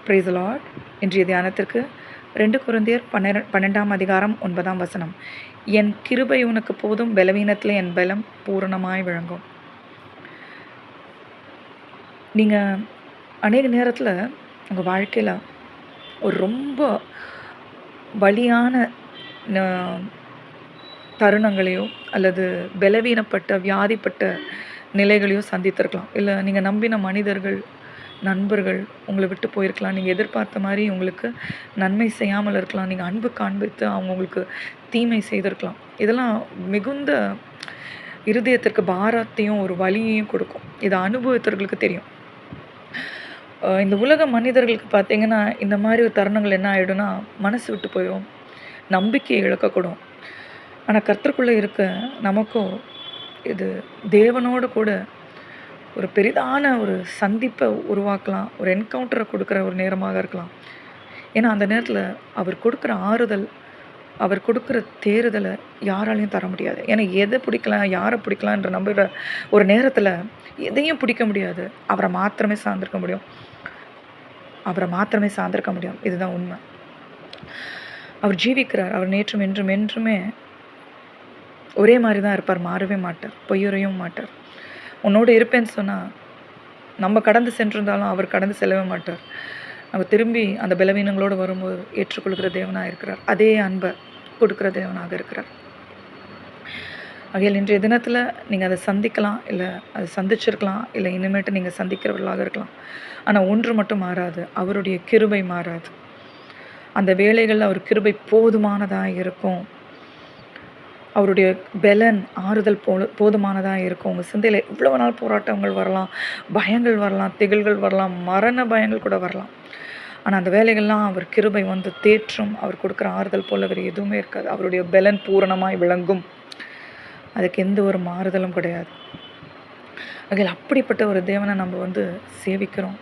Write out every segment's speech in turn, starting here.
Praise the Lord. இன்றைய தியானத்திற்கு 2 கொரிந்தியர் 12ஆம் அதிகாரம் 9ஆம் வசனம். என் கிருபை உனக்கு போதும், பலவீனத்தில் என் பலம் பூரணமாய் விளங்கும். நீங்கள் அநேக நேரத்தில் உங்கள் வாழ்க்கையில் ஒரு ரொம்ப வலியான தருணங்களையோ அல்லது பலவீனப்பட்ட வியாதிப்பட்ட நிலைகளையோ சந்தித்திருக்கலாம். இல்லை நீங்கள் நம்பின மனிதர்கள், நண்பர்கள் உங்களை விட்டு போயிருக்கலாம். நீங்கள் எதிர்பார்த்த மாதிரி உங்களுக்கு நன்மை செய்யாமல் இருக்கலாம். நீங்கள் அன்பு காண்பித்து அவங்க உங்களுக்கு தீமை செய்திருக்கலாம். இதெல்லாம் மிகுந்த இருதயத்திற்கு பாரத்தையும் ஒரு வலியையும் கொடுக்கும். இதை அனுபவித்தவர்களுக்கு தெரியும். இந்த உலக மனிதர்களுக்கு பார்த்திங்கன்னா இந்த மாதிரி ஒரு தருணங்கள் என்ன ஆகிடும்னா, மனசு விட்டு போயிடும், நம்பிக்கையை இழக்கக்கூடும். ஆனால் கர்த்தருக்குள்ளே இருக்க நமக்கும் இது தேவனோடு கூட ஒரு பெரிதான ஒரு சந்திப்பை உருவாக்கலாம், ஒரு என்கவுண்டரை கொடுக்குற ஒரு நேரமாக இருக்கலாம். ஏன்னா அந்த நேரத்தில் அவர் கொடுக்குற ஆறுதல், அவர் கொடுக்குற தேறுதலை யாராலையும் தர முடியாது. ஏன்னா எதை பிடிக்கலாம், யாரை பிடிக்கலான்ற நம்புகிற ஒரு நேரத்தில் எதையும் பிடிக்க முடியாது. அவரை மாத்திரமே சார்ந்திருக்க முடியும். இதுதான் உண்மை. அவர் ஜீவிக்கிறார். அவர் நேற்றும் என்றும் என்றுமே ஒரே மாதிரி தான் இருப்பார். மாறவே மாட்டார், பொய்யுறையும் மாட்டார். உன்னோடு இருப்பேன்னு சொன்னால் நம்ம கடந்து சென்றிருந்தாலும் அவர் கடந்து செல்லவே மாட்டார். நம்ம திரும்பி அந்த பலவீனங்களோடு வரும்போது ஏற்றுக்கொள்கிற தேவனாக இருக்கிறார். அதே அன்பை கொடுக்குற தேவனாக இருக்கிறார். ஆகையால் இன்றைய தினத்தில் நீங்கள் அதை சந்திக்கலாம், இல்லை அதை சந்திச்சிருக்கலாம், இல்லை இனிமேட்டு நீங்கள் சந்திக்கிறவர்களாக இருக்கலாம். ஆனால் ஒன்று மட்டும் மாறாது, அவருடைய கிருபை மாறாது. அந்த வேளைகளில் அவர் கிருபை போதுமானதாக இருக்கும். அவருடைய பலன், ஆறுதல் போதுமானதாக இருக்கும். உங்கள் சிந்தையில் எவ்வளவு நாள் போராட்டங்கள் வரலாம், பயங்கள் வரலாம், திகில்கள் வரலாம், மரண பயங்கள் கூட வரலாம். ஆனால் அந்த வேலைகள்லாம் அவர் கிருபை வந்து தேற்றும். அவர் கொடுக்குற ஆறுதல் போல வேறு எதுவுமே இருக்காது. அவருடைய பலன் பூரணமாய் விளங்கும். அதுக்கு எந்த ஒரு மாறுதலும் கிடையாது. அதில் அப்படிப்பட்ட ஒரு தேவனை நம்ம சேவிக்கிறோம்,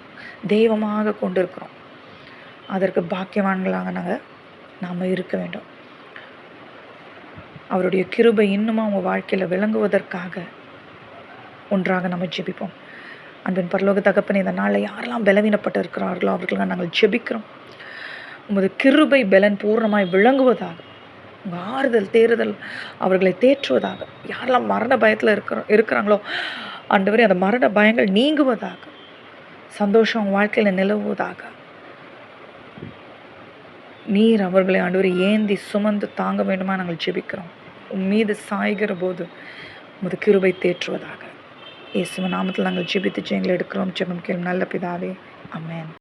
தெய்வமாக கொண்டு இருக்கிறோம். அதற்கு பாக்கியவான்களாக நாம் இருக்க வேண்டும். அவருடைய கிருபை இன்னும் அவங்க வாழ்க்கையில் விளங்குவதற்காக ஒன்றாக நம்ம ஜெபிப்போம். அன்பின் பரலோக தகப்பனே, இந்த நாளில் யாரெல்லாம் பலவீனப்பட்டு இருக்கிறார்களோ அவர்களுக்காக நாங்கள் ஜெபிக்கிறோம். உமது கிருபை பலன் பூர்ணமாய் விளங்குவதாக, உங்கள் ஆறுதல் தேறுதல் அவர்களை தேற்றுவதாக. யாரெல்லாம் மரண பயத்தில் இருக்கிறாங்களோ ஆண்டவரே, அந்த மரண பயங்கள் நீங்குவதாக, சந்தோஷம் அவங்க வாழ்க்கையில் நிலவுவதாக. நீர் அவர்களை ஆண்டவரை ஏந்தி சுமந்து தாங்க வேண்டுமா நாங்கள் ஜெபிக்கிறோம். மீது சாய்கிற போது உமது கிருபை தேற்றுவதாக. இயேசுவின் நாமத்தில் நாங்கள் ஜெபித்து ஜெயங்களை எடுக்கிறோம். ஜெபம் கேளும் நல்ல பிதாவே, ஆமென்.